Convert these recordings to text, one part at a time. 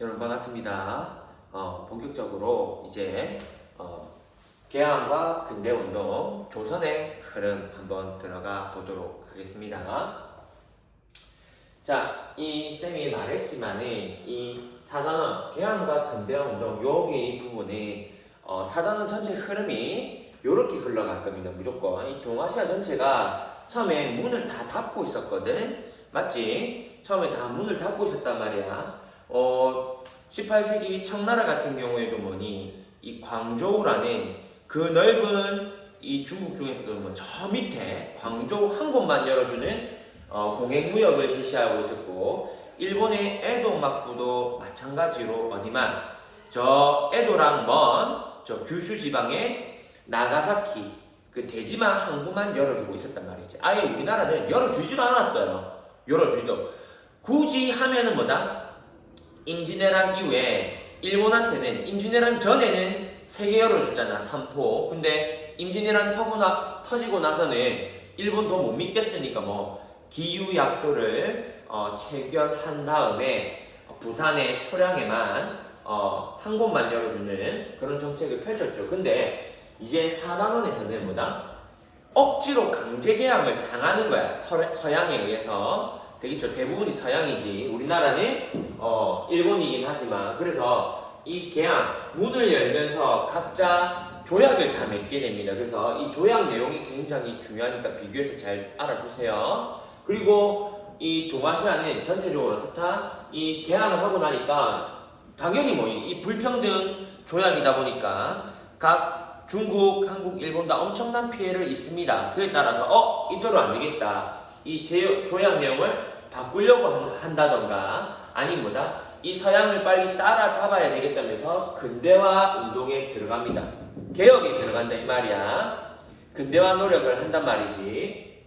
여러분 반갑습니다. 본격적으로 이제 개항과 근대운동, 조선의 흐름 한번 들어가 보도록 하겠습니다. 자, 이 쌤이 말했지만은 이 사단원, 개항과 근대운동 여기 이 부분이 사단원 전체 흐름이 이렇게 흘러갈 겁니다. 무조건 이 동아시아 전체가 처음에 문을 다 닫고 있었거든, 맞지? 처음에 다 문을 닫고 있었단 말이야. 18세기 청나라 같은 경우에도 뭐니 이 광저우라는 그 넓은 이 중국 중에서도 뭐 저 밑에 광저우 한 곳만 열어주는 공행무역을 실시하고 있었고, 일본의 에도 막부도 마찬가지로 어디만 저 에도랑 먼 저 규슈 지방의 나가사키 그 대지만 항구만 열어주고 있었단 말이지. 아예 우리나라는 열어주지도 않았어요. 열어주지도. 굳이 하면은 뭐다? 임진왜란 이후에 일본한테는 임진왜란 전에는 3개 열어줬잖아, 삼포. 근데 임진왜란 터지고 나서는 일본도 못 믿겠으니까 뭐 기유약조를 체결한 다음에 부산의 초량에만 한 곳만 열어주는 그런 정책을 펼쳤죠. 근데 이제 사단원에서는 뭐다? 억지로 강제 개항을 당하는 거야, 서양에 의해서. 되겠죠. 대부분이 서양이지. 우리나라는 일본이긴 하지만. 그래서 이 개항 문을 열면서 각자 조약을 다 맺게 됩니다. 그래서 이 조약 내용이 굉장히 중요하니까 비교해서 잘 알아두세요. 그리고 이 동아시아는 전체적으로 어떻다? 이 개항을 하고 나니까 당연히 뭐 이 불평등 조약이다 보니까 각 중국, 한국, 일본 다 엄청난 피해를 입습니다. 그에 따라서 이대로 안 되겠다. 이 조약 내용을 바꾸려고 한다던가, 아니면 뭐다? 이 서양을 빨리 따라잡아야 되겠다면서 근대화 운동에 들어갑니다. 개혁에 들어간다 이 말이야. 근대화 노력을 한단 말이지.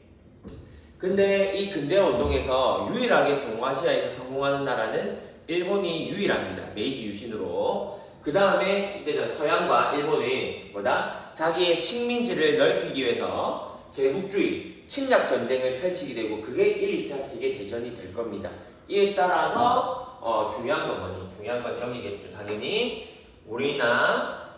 근데 이 근대화 운동에서 유일하게 동아시아에서 성공하는 나라는 일본이 유일합니다. 메이지 유신으로. 그 다음에 이때는 서양과 일본이 뭐다? 자기의 식민지를 넓히기 위해서 제국주의, 침략 전쟁을 펼치게 되고, 그게 1, 2차 세계대전이 될 겁니다. 이에 따라서 중요한 건 뭐니? 중요한 건 여기겠죠. 당연히 우리나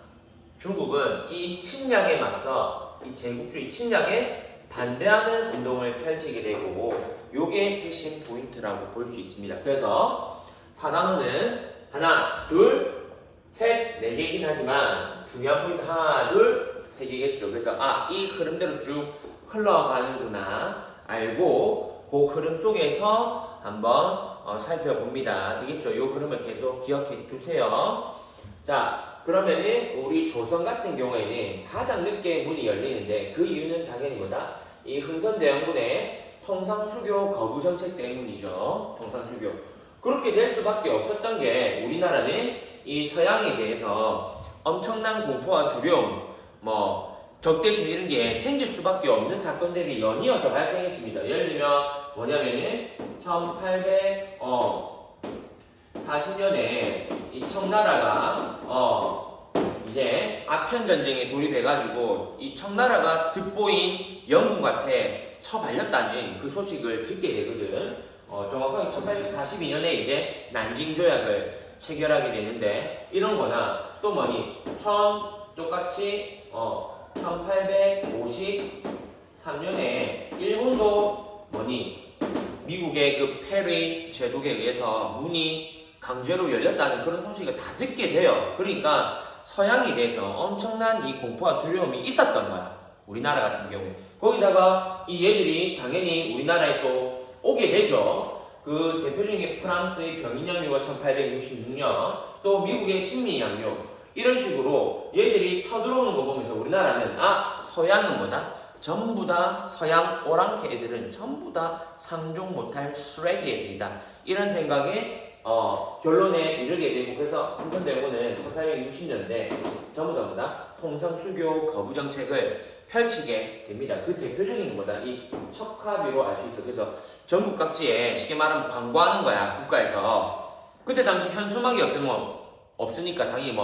중국은 이 침략에 맞서 이 제국주의 침략에 반대하는 운동을 펼치게 되고, 요게 핵심 포인트라고 볼 수 있습니다. 그래서 사단원은 하나, 둘, 셋, 4개이긴 하지만 중요한 포인트 하나, 둘, 3개겠죠. 그래서 이 흐름대로 쭉 흘러가는구나 알고 그 흐름 속에서 한번 살펴봅니다. 되겠죠? 이 흐름을 계속 기억해 두세요. 자, 그러면은 우리 조선 같은 경우에는 가장 늦게 문이 열리는데, 그 이유는 당연히 뭐다? 이 흥선대원군의 통상수교 거부 정책 때문이죠. 통상수교. 그렇게 될 수밖에 없었던 게, 우리나라는 이 서양에 대해서 엄청난 공포와 두려움, 적대심 이런 게 생길 수밖에 없는 사건들이 연이어서 발생했습니다. 예를 들면 뭐냐면은 1840년에 이 청나라가 이제 아편 전쟁에 돌입해가지고 이 청나라가 득보인 영국한테 처발렸다는 그 소식을 듣게 되거든. 정확하게 1842년에 이제 난징 조약을 체결하게 되는데, 이런 거나 또 뭐니 똑같이 1853년에 일본도 뭐니 미국의 그 페리 제독에 의해서 문이 강제로 열렸다는 그런 소식을 다 듣게 돼요. 그러니까 서양에 대해서 엄청난 이 공포와 두려움이 있었던 거야, 우리나라 같은 경우에. 거기다가 이 얘들이 당연히 우리나라에 또 오게 되죠. 그 대표적인 게 프랑스의 병인양요가 1866년, 또 미국의 신민양요, 이런 식으로 얘들이 쳐들어오는 거 보면서 우리나라는 서양은 뭐다? 전부 다 서양 오랑캐 애들은 전부 다 상종 못할 쓰레기 애들이다, 이런 생각에 결론에 이르게 되고, 그래서 흥선대원군은 1860년대 전부 다 뭐다? 통상수교 거부 정책을 펼치게 됩니다. 그 대표적인 뭐다? 이 척화비로 알 수 있어. 그래서 전국 각지에 쉽게 말하면 광고하는 거야, 국가에서. 그때 당시 현수막이 없으니까 당연히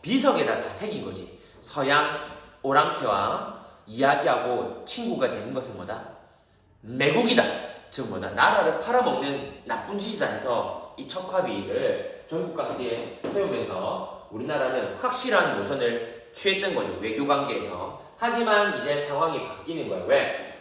비석에다 다 새긴 거지. 서양 오랑캐와 이야기하고 친구가 되는 것은 뭐다? 매국이다. 즉 뭐다? 나라를 팔아먹는 나쁜 짓이다 해서 이 척화비를 전국 각지에 세우면서 우리나라는 확실한 노선을 취했던 거죠. 외교 관계에서. 하지만 이제 상황이 바뀌는 거예요. 왜?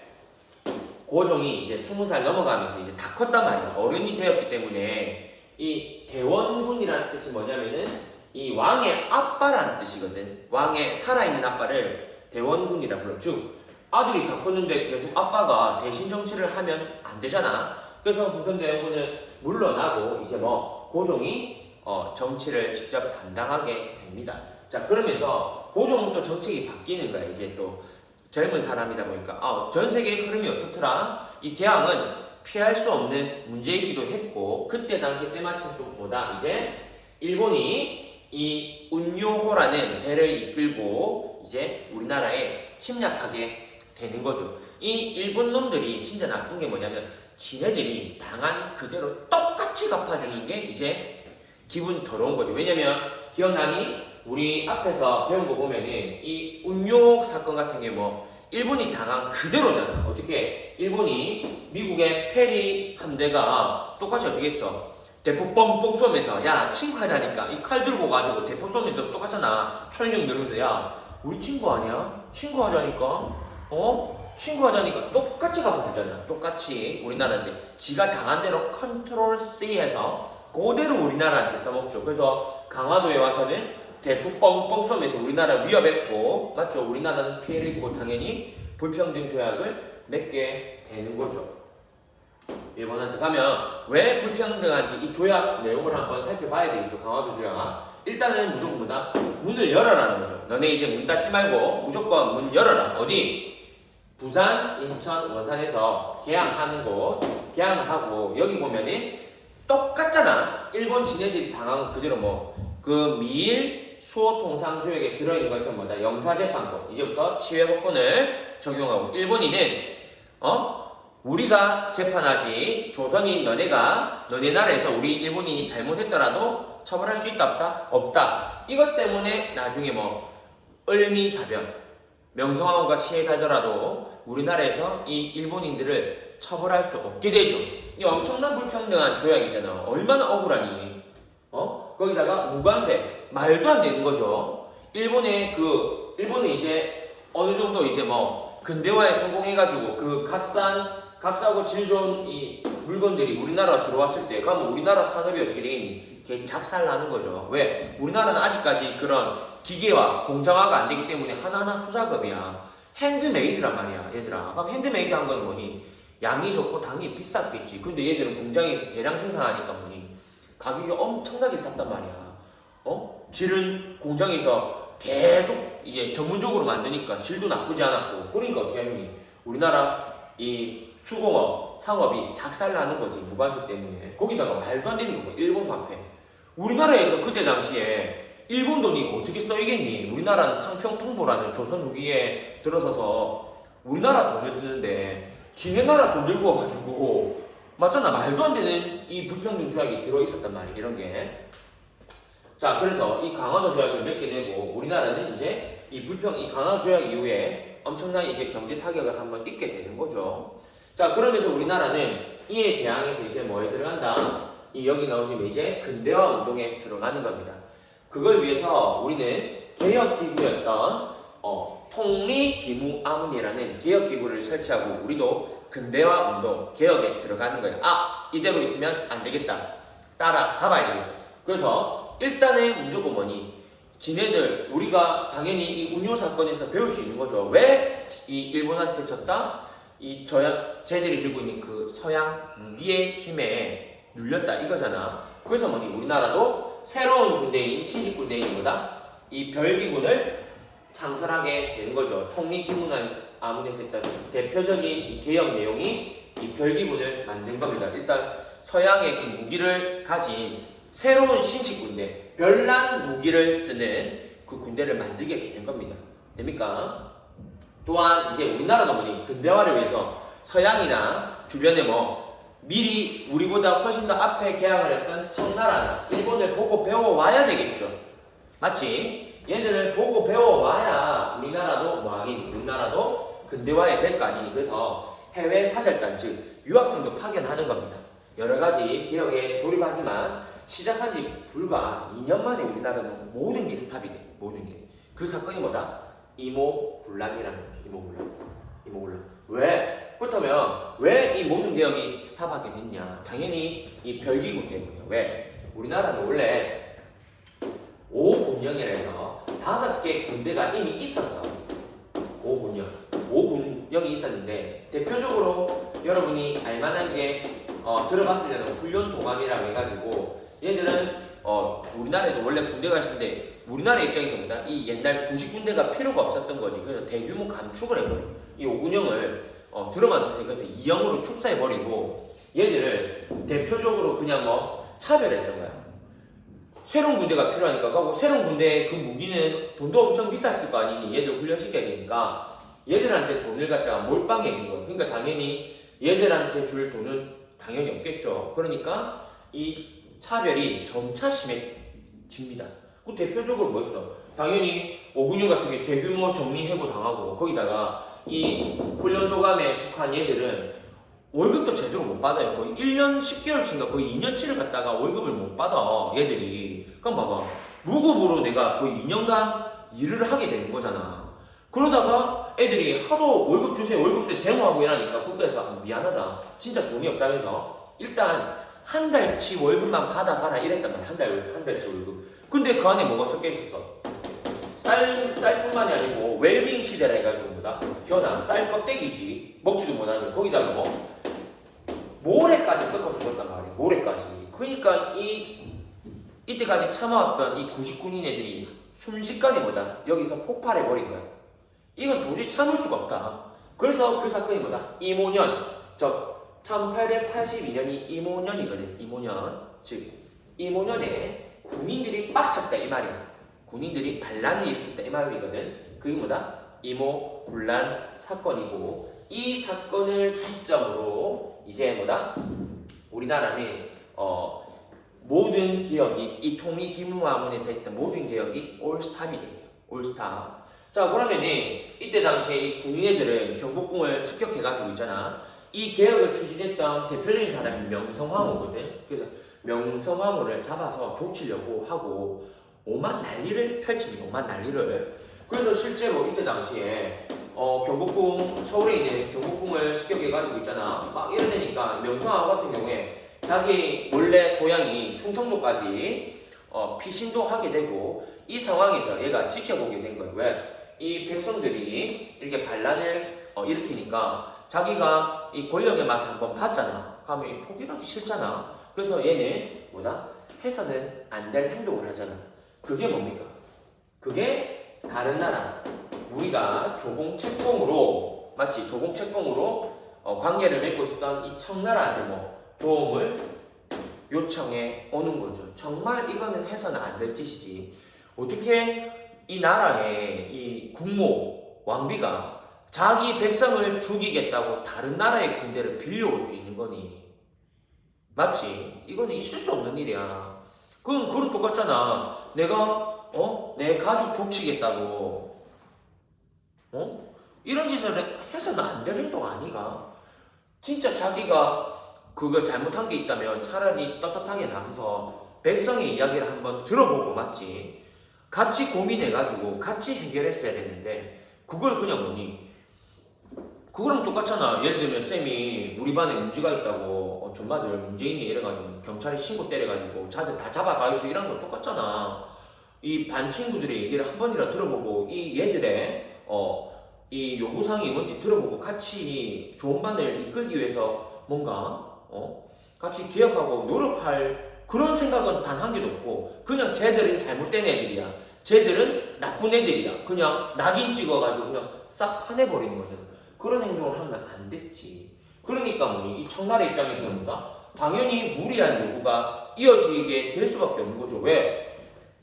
고종이 이제 20살 넘어가면서 이제 다 컸단 말이야. 어른이 되었기 때문에 이 대원군이라는 뜻이 뭐냐면은 이 왕의 아빠라는 뜻이거든. 왕의 살아있는 아빠를 대원군이라 불러. 즉 아들이 다 컸는데 계속 아빠가 대신 정치를 하면 안 되잖아. 그래서 금성대원군은 물러나고 이제 뭐 고종이 정치를 직접 담당하게 됩니다. 자, 그러면서 고종은 또 정책이 바뀌는 거야. 이제 또 젊은 사람이다 보니까 전 세계의 흐름이 어떻더라? 이 개항은 피할 수 없는 문제이기도 했고, 그때 당시 때마침 또 뭐다? 이제 일본이 이 운요호라는 배를 이끌고 이제 우리나라에 침략하게 되는 거죠. 이 일본 놈들이 진짜 나쁜 게 뭐냐면 지네들이 당한 그대로 똑같이 갚아주는 게 이제 기분 더러운 거죠. 왜냐면 기억나니? 우리 앞에서 배운 거 보면은 이 운요 사건 같은 게 뭐 일본이 당한 그대로잖아. 어떻게? 일본이 미국의 페리 함대가 똑같이 어떻게 했어? 대포 뻥뻥 쏘면서 야 친구하자니까 이 칼 들고 가지고 대포 쏘면서 똑같잖아. 초인종 누르면서 야 우리 친구 아니야? 친구하자니까 친구하자니까 똑같이 갚아주잖아. 똑같이 우리나라인데 지가 당한 대로 컨트롤 C해서 그대로 우리나라한테 써먹죠. 그래서 강화도에 와서는 대포 뻥뻥 쏘면서 우리나라 위협했고, 맞죠? 우리나라는 피해를 입고 당연히 불평등 조약을 맺게 되는 거죠. 일본한테 가면 왜 불평등한지 이 조약 내용을 한번 살펴봐야 되겠죠. 강화도 조약. 일단은 무조건 뭐다? 문을 열어라는 거죠. 너네 이제 문 닫지 말고 무조건 문 열어라. 어디? 부산, 인천, 원산에서 개항하는 곳 개항하고, 여기 보면은 똑같잖아. 일본 지네들이 당한 그대로 그 미일 수호통상조약에 들어있는 것처럼 뭐다? 영사재판권. 이제부터 치외법권을 적용하고, 일본인은 우리가 재판하지, 조선인 너네 나라에서 우리 일본인이 잘못했더라도 처벌할 수 있다 없다? 없다. 이것 때문에 나중에 을미사변, 명성황후가 시해가더라도 우리나라에서 이 일본인들을 처벌할 수 없게 되죠. 이 엄청난 불평등한 조약이잖아. 얼마나 억울하니? 거기다가 무관세, 말도 안 되는 거죠. 일본은 이제 어느 정도 이제 근대화에 성공해가지고 그 값싸고 질 좋은 이 물건들이 우리나라 들어왔을 때, 그러면 우리나라 산업이 어떻게 되겠니? 걔 작살나는 거죠. 왜? 우리나라는 아직까지 그런 기계화, 공장화가 안 되기 때문에 하나하나 수작업이야. 핸드메이드란 말이야, 얘들아. 그럼 핸드메이드 한 건 뭐니? 양이 적고 당연히 비쌌겠지. 근데 얘들은 공장에서 대량 생산하니까 뭐니? 가격이 엄청나게 쌌단 말이야. 질은 공장에서 계속 이게 전문적으로 만드니까 질도 나쁘지 않았고, 그러니까 어떻게 하니? 우리나라 이 수공업, 상업이 작살나는 거지, 무관세 때문에. 거기다가 말도 안 되는 거, 일본 화폐. 우리나라에서 그때 당시에 일본 돈이 어떻게 써이겠니? 우리나라는 상평통보라는 조선 후기에 들어서서 우리나라 돈을 쓰는데 지네 나라 돈 들고 와가지고, 맞잖아. 말도 안 되는 이 불평등 조약이 들어있었단 말이야, 이런 게. 자, 그래서 이 강화도 조약을 맺게 되고, 우리나라는 이제 이 강화도 조약 이후에 엄청난 이제 경제 타격을 한번 입게 되는 거죠. 자, 그러면서 우리나라는 이에 대항해서 이제 뭐에 들어간다? 여기 나오지만 이제 근대화 운동에 들어가는 겁니다. 그걸 위해서 우리는 개혁기구였던 통리기무아문이라는 개혁기구를 설치하고, 우리도 근대화 운동, 개혁에 들어가는 거예요. 이대로 있으면 안 되겠다. 따라잡아야 되겠다. 그래서 일단은 무조건 뭐니? 지네들, 우리가 당연히 이 운요 사건에서 배울 수 있는 거죠. 왜 이 일본한테 졌다? 쟤들이 들고 있는 그 서양 무기의 힘에 눌렸다 이거잖아. 그래서 뭐니? 우리나라도 새로운 군대인, 신식 군대인 뭐다? 이 별기군을 창설하게 되는 거죠. 통리기무아문에서 일단 대표적인 이 개혁 내용이 이 별기군을 만든 겁니다. 일단 서양의 그 무기를 가진 새로운 신식 군대, 별난 무기를 쓰는 그 군대를 만들게 되는 겁니다. 됩니까? 또한 이제 우리나라도 뭐니? 근대화를 위해서 서양이나 주변에 미리 우리보다 훨씬 더 앞에 개항을 했던 청나라나 일본을 보고 배워와야 되겠죠. 맞지? 얘들을 보고 배워와야 우리나라도 근대화에 될 거 아니니. 그래서 해외 사절단, 즉 유학생도 파견하는 겁니다. 여러 가지 개혁에 돌입하지만 시작한 지 불과 2년 만에 우리나라는 모든 게 스탑이 돼. 모든 게. 그 사건이 뭐다? 이모군란이라는 거죠. 이모군란. 왜? 그렇다면 왜 이 모든 개혁이 스탑하게 됐냐? 당연히 이 별기군 때문이에요. 왜? 우리나라는 원래 5군령이라 해서 5개 군대가 이미 있었어. 5군령이 있었는데 대표적으로 여러분이 알만한 게 들어봤을 때는 훈련 동함이라고 해가지고 얘들은 우리나라에도 원래 군대가 있었는데 우리나라 입장에서 보다 이 옛날 90군대가 필요가 없었던 거지. 그래서 대규모 감축을 해버려. 이 5군령을 들어만 두세요. 그래서 2형으로 축사해버리고 얘들을 대표적으로 그냥 차별했던 거야. 새로운 군대가 필요하니까 가고 새로운 군대의 그 무기는 돈도 엄청 비쌌을 거 아니니 얘들 훈련시켜야 되니까 얘들한테 돈을 갖다가 몰빵해 준 거야. 그러니까 당연히 얘들한테 줄 돈은 당연히 없겠죠. 그러니까 이 차별이 점차 심해집니다. 그 대표적으로 뭐 있어? 당연히 5군령 같은 게 대규모 정리해고 당하고 거기다가 이 훈련도감에 속한 얘들은 월급도 제대로 못 받아요. 거의 1년 10개월치인가 거의 2년치를 갖다가 월급을 못 받아 얘들이. 그럼 봐봐, 무급으로 내가 거의 2년간 일을 하게 되는 거잖아. 그러다가 애들이 하도 월급 주세요 데모하고 이러니까 국가에서 미안하다, 진짜 돈이 없다면서 일단 한 달치 월급만 받아가라 이랬단 말이야. 한 달치 월급. 근데 그 안에 뭐가 섞여 있었어? 쌀뿐만이 아니고 웰빙 시대라 해가지고 뭐다? 현아 쌀 껍데기지 먹지도 못하는 거기다가 모래까지 섞어서 줬단 말이야. 모래까지. 그러니까 이때까지 참아왔던 이 99인 애들이 순식간에 뭐다? 여기서 폭발해버린 거야. 이건 도저히 참을 수가 없다. 그래서 그 사건이 뭐다? 이모년. 1882년이 이모년이거든. 이모년. 즉 이모년에 군인들이 빡쳤다 이 말이야. 군인들이 반란을 일으켰다 이 말이거든. 그게 뭐다? 이모군란 사건이고 이 사건을 기점으로 이제 뭐다? 우리나라는 모든 개혁이 이 통일기무화문에서 했던 모든 개혁이 올스탑이 돼요. 올스탑. 자 그러면은 이때 당시에 이 군인애들은 경복궁을 습격해가지고 있잖아. 이 개혁을 추진했던 대표적인 사람이 명성황후거든. 그래서 명성황후를 잡아서 족치려고 하고 오만 난리를 펼칩니다. 오만 난리를. 그래서 실제로 이때 당시에 경복궁, 서울에 있는 경복궁을 습격해가지고 있잖아. 막 이러니까 명성황후 같은 경우에 자기 원래 고향이 충청도까지 피신도 하게 되고 이 상황에서 얘가 지켜보게 된 거예요. 왜? 이 백성들이 이렇게 반란을 일으키니까 자기가 이 권력의 맛을 한번 봤잖아. 그러면 포기하기 싫잖아. 그래서 얘는 뭐다? 해서는 안 될 행동을 하잖아. 그게 뭡니까? 그게 다른 나라 우리가 조공책공으로 맞지? 조공책공으로 관계를 맺고 있었던 이 청나라한테 도움을 요청해 오는 거죠. 정말 이거는 해서는 안 될 짓이지. 어떻게 이 나라의 이 국모 왕비가 자기 백성을 죽이겠다고 다른 나라의 군대를 빌려올 수 있는 거니? 맞지? 이거는 있을 수 없는 일이야. 그건 똑같잖아. 내가 내 가족 족치겠다고 이런 짓을 해서는 안 될 행동 아니가? 진짜 자기가 그거 잘못한 게 있다면 차라리 떳떳하게 나서서 백성의 이야기를 한번 들어보고 맞지? 같이 고민해가지고 같이 해결했어야 됐는데 그걸 그냥 뭐니? 그거랑 똑같잖아. 예를 들면 쌤이 우리 반에 문제가 있다고 전반들 문제 있네 이래가지고 경찰에 신고 때려가지고 자들 다 잡아가겠어 이런 거 똑같잖아. 이 반 친구들의 얘기를 한 번이라도 들어보고 이 얘들의 이 요구사항이 뭔지 들어보고 같이 좋은 반을 이끌기 위해서 뭔가 같이 기억하고 노력할 그런 생각은 단 한 개도 없고 그냥 쟤들은 잘못된 애들이야. 쟤들은 나쁜 애들이야. 그냥 낙인 찍어가지고 그냥 싹 파내버리는 거죠. 그런 행동을 하면 안 됐지. 그러니까 뭐니? 이 청나라 입장에서는 뭐다? 당연히 무리한 요구가 이어지게 될 수밖에 없는 거죠. 왜?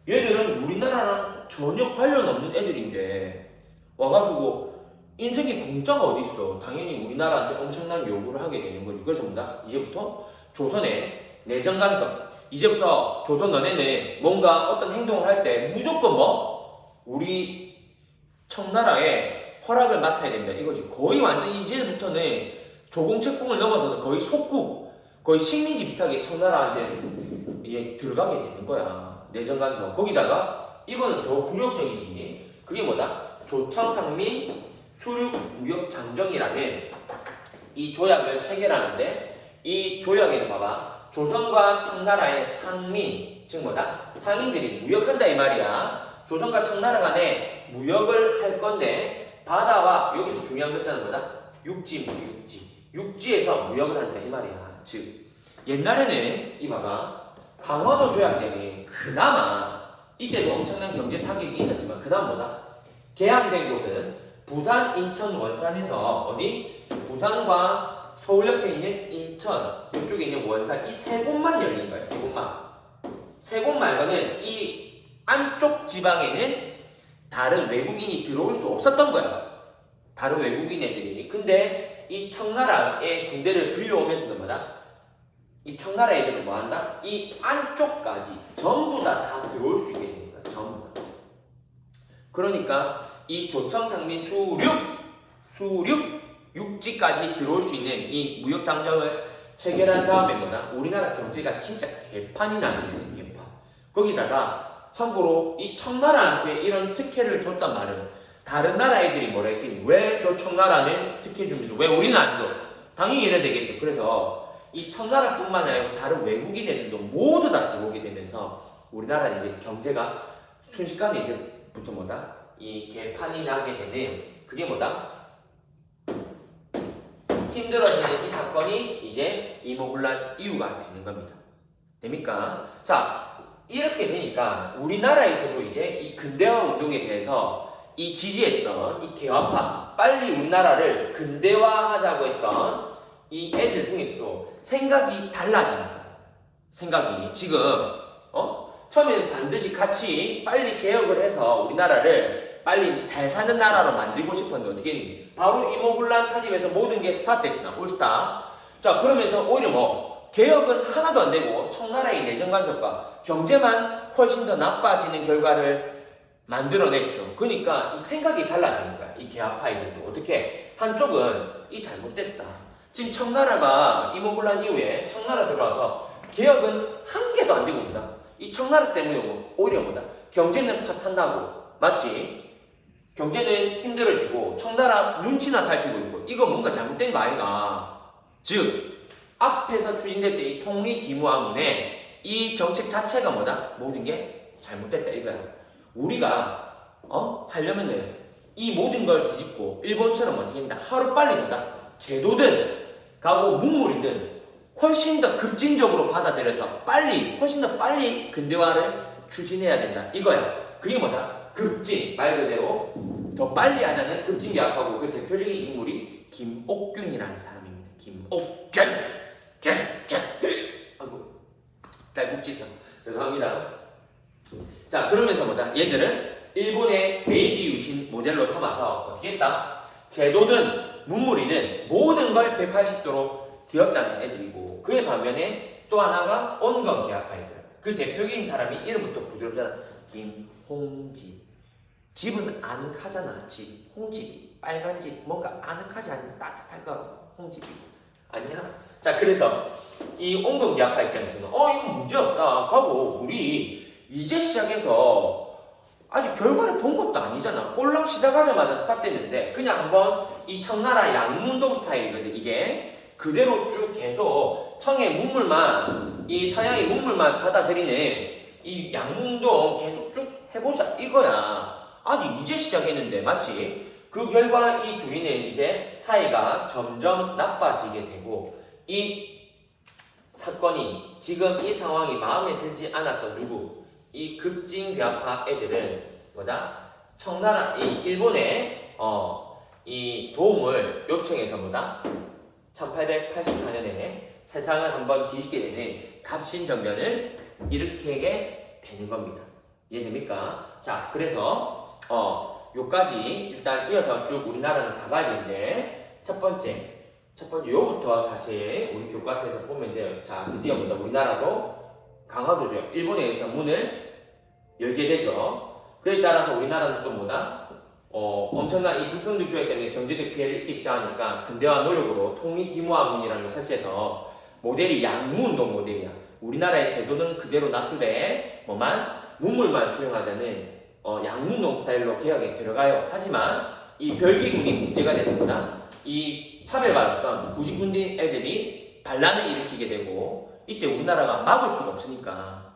얘들은 우리나라랑 전혀 관련 없는 애들인데 와가지고 인생의 공짜가 어딨어. 당연히 우리나라한테 엄청난 요구를 하게 되는 거죠. 그래서 뭐다? 이제부터 조선의 내정 간섭. 이제부터 조선 너네는 뭔가 어떤 행동을 할 때 무조건 우리 청나라에 허락을 맡아야 된다 이거지. 거의 완전히 이제부터는 조공책공을 넘어서서 거의 속국, 거의 식민지 비슷하게 청나라한테 예, 들어가게 되는 거야. 내정간섭. 거기다가 이거는 더 굴욕적이지. 그게 뭐다? 조청상민 수륙무역장정이라는 이 조약을 체결하는데, 이 조약에는 봐봐, 조선과 청나라의 상민, 즉 뭐다? 상인들이 무역한다 이 말이야. 조선과 청나라 간에 무역을 할 건데, 바다와, 여기서 중요한 글자는 뭐다? 육지, 육지에서 무역을 한다 이 말이야. 즉 옛날에는 이 봐봐, 강화도 조약 때문에 그나마 이때도 엄청난 경제 타격이 있었지만, 그다음 뭐다? 개항된 곳은 부산, 인천, 원산에서 어디? 부산과 서울 옆에 있는 인천, 이쪽에 있는 원산, 이 세 곳만 열린 거야. 세 곳만. 세 곳 말고는 이 안쪽 지방에는 다른 외국인이 들어올 수 없었던 거야. 다른 외국인 애들이. 근데 이 청나라의 군대를 빌려오면서도 뭐다? 이 청나라 애들은 뭐 한다? 이 안쪽까지 전부 다 들어올 수 있게 되는 거야. 전부 다. 그러니까 이 조청상민 수륙 육지까지 들어올 수 있는 이 무역장정을 체결한 다음에 뭐다? 우리나라 경제가 진짜 개판이 나는 거예요. 개판. 거기다가 참고로 이 청나라한테 이런 특혜를 줬단 말은, 다른 나라 애들이 뭐라 했더니, 왜 저 청나라는 특혜 주면서 왜 우리는 안 줘? 당연히 이래야 되겠죠. 그래서 이 청나라뿐만 아니라 다른 외국인 애들도 모두 다 들어오게 되면서 우리나라 이제 경제가 순식간에 이제부터 뭐다? 이 개판이 나게 되는, 그게 뭐다? 힘들어지는 이 사건이 이제 이모군란 이유가 되는 겁니다. 됩니까? 자, 이렇게 되니까 우리나라에서도 이제 이 근대화 운동에 대해서 이 지지했던 이 개화파, 빨리 우리나라를 근대화하자고 했던 이 애들 중에서도 생각이 달라지는 거야. 생각이 지금 처음에는 반드시 같이 빨리 개혁을 해서 우리나라를 빨리 잘 사는 나라로 만들고 싶었는데 어떻게 했니? 바로 이모군란 타집에서 모든 게 스타트했잖아. 올스타. 자, 그러면서 오히려 뭐 개혁은 하나도 안 되고 청나라의 내정간섭과 경제만 훨씬 더 나빠지는 결과를 만들어냈죠. 그러니까 이 생각이 달라지는 거야. 이 개화파이들도. 어떻게? 한쪽은 이 잘못됐다. 지금 청나라가 이모군란 이후에 청나라 들어와서 개혁은 한 개도 안 되고 있다. 이 청나라 때문에 오히려 뭐다? 경제는 파탄나고, 맞지? 경제는 힘들어지고 청나라 눈치나 살피고 있고, 이거 뭔가 잘못된 거 아이가? 즉 앞에서 추진됐던 이 통리기무화문의 이 정책 자체가 뭐다? 모든 게 잘못됐다 이거야. 우리가 하려면은 이 모든 걸 뒤집고 일본처럼 어떻게 한다? 하루빨리 뭐다? 제도든 가고 문물이든 훨씬 더 급진적으로 받아들여서 훨씬 더 빨리 근대화를 추진해야 된다 이거야. 그게 뭐다? 급진, 말 그대로 더 빨리 하자는 급진개혁하고, 그 대표적인 인물이 김옥균이라는 사람입니다. 김옥균. 아이고, 딸꾹질이다. 죄송합니다. 자, 그러면서 뭐다? 얘들은 일본의 베이지 유신 모델로 삼아서 어떻게 했다? 제도든 문물이든 모든 걸 180도로 뒤엎자는 애들이고, 그에 반면에 또 하나가 온건개혁파이들. 그 대표적인 사람이 이름부터 부드럽잖아. 김홍집. 집은 아늑하잖아. 집. 홍집이. 빨간 집. 뭔가 아늑하지 않은 따뜻할 거. 홍집이. 아니야? 자, 그래서 이 온건개혁파 입장에서는 이거 문제없다. 하고 우리 이제 시작해서 아직 결과를 본 것도 아니잖아. 꼴랑 시작하자마자 스탑됐는데 그냥 한번 이 청나라 양문동 스타일이거든. 이게 그대로 쭉 계속 청의 문물만, 이 서양의 문물만 받아들이는 이 양문동 계속 쭉 해보자 이거야. 아직 이제 시작했는데, 맞지? 그 결과 이 둘이는 이제 사이가 점점 나빠지게 되고, 이 사건이, 지금 이 상황이 마음에 들지 않았던 누구? 이 급진개혁파 애들은 뭐다? 청나라, 이 일본의 이 도움을 요청해서 뭐다? 1884년에 세상을 한번 뒤집게 되는 갑신정변을 일으키게 되는 겁니다. 이해됩니까? 자, 그래서 요까지 일단 이어서 쭉 우리나라는 가봐야 되는데, 첫 번째 요부터 사실 우리 교과서에서 보면 돼요. 자, 드디어 뭐다? 우리나라도 강화도죠. 일본에 의해서 문을 열게 되죠. 그에 따라서 우리나라는 또 뭐다? 엄청난 이 불평등 조약 때문에 경제적 피해를 입기 시작하니까 근대화 노력으로 통리기무화문이라는 걸 설치해서 모델이 양무운동 모델이야. 우리나라의 제도는 그대로 놔두되 뭐만 문물만 수용하자는 양문농 스타일로 개혁에 들어가요. 하지만 이 별기군이 문제가 되는구나. 이 차별받았던 구직군인 애들이 반란을 일으키게 되고 이때 우리나라가 막을 수가 없으니까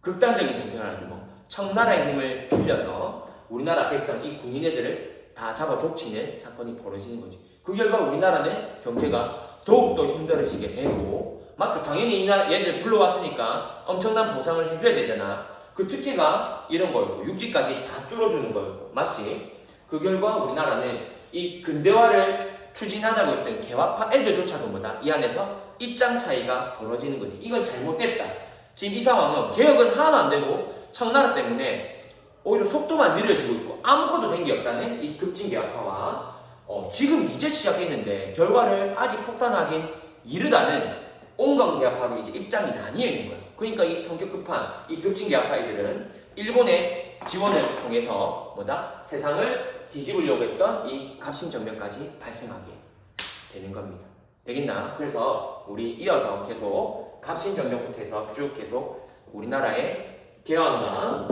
극단적인 선택을 하죠. 청나라의 힘을 빌려서 우리나라 백성 이 군인 애들을 다 잡아 족치는 사건이 벌어지는 거지. 그 결과 우리나라는 경제가 더욱더 힘들어지게 되고 맞죠? 당연히 이 나라 얘들 불러왔으니까 엄청난 보상을 해줘야 되잖아. 그 특혜가 이런 거였고 육지까지 다 뚫어주는 거였고 맞지? 그 결과 우리나라는 이 근대화를 추진하자고 했던 개화파 애들조차도 뭐다? 이 안에서 입장 차이가 벌어지는 거지. 이건 잘못됐다. 지금 이 상황은 개혁은 하나도 안 되고 청나라 때문에 오히려 속도만 느려지고 있고 아무것도 된 게 없다는 이 급진개화파와 지금 이제 시작했는데 결과를 아직 속단하긴 이르다는 온건개화파로 이제 입장이 나뉘어 있는 거야. 그러니까 이 성격 급한 이 급진개화파이들은 일본의 지원을 통해서 뭐다? 세상을 뒤집으려고 했던 이 갑신정변까지 발생하게 되는 겁니다. 되겠나? 그래서 우리 이어서 계속 갑신정변부터 해서 쭉 계속 우리나라의 개헌과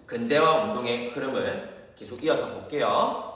근대화 운동의 흐름을 계속 이어서 볼게요.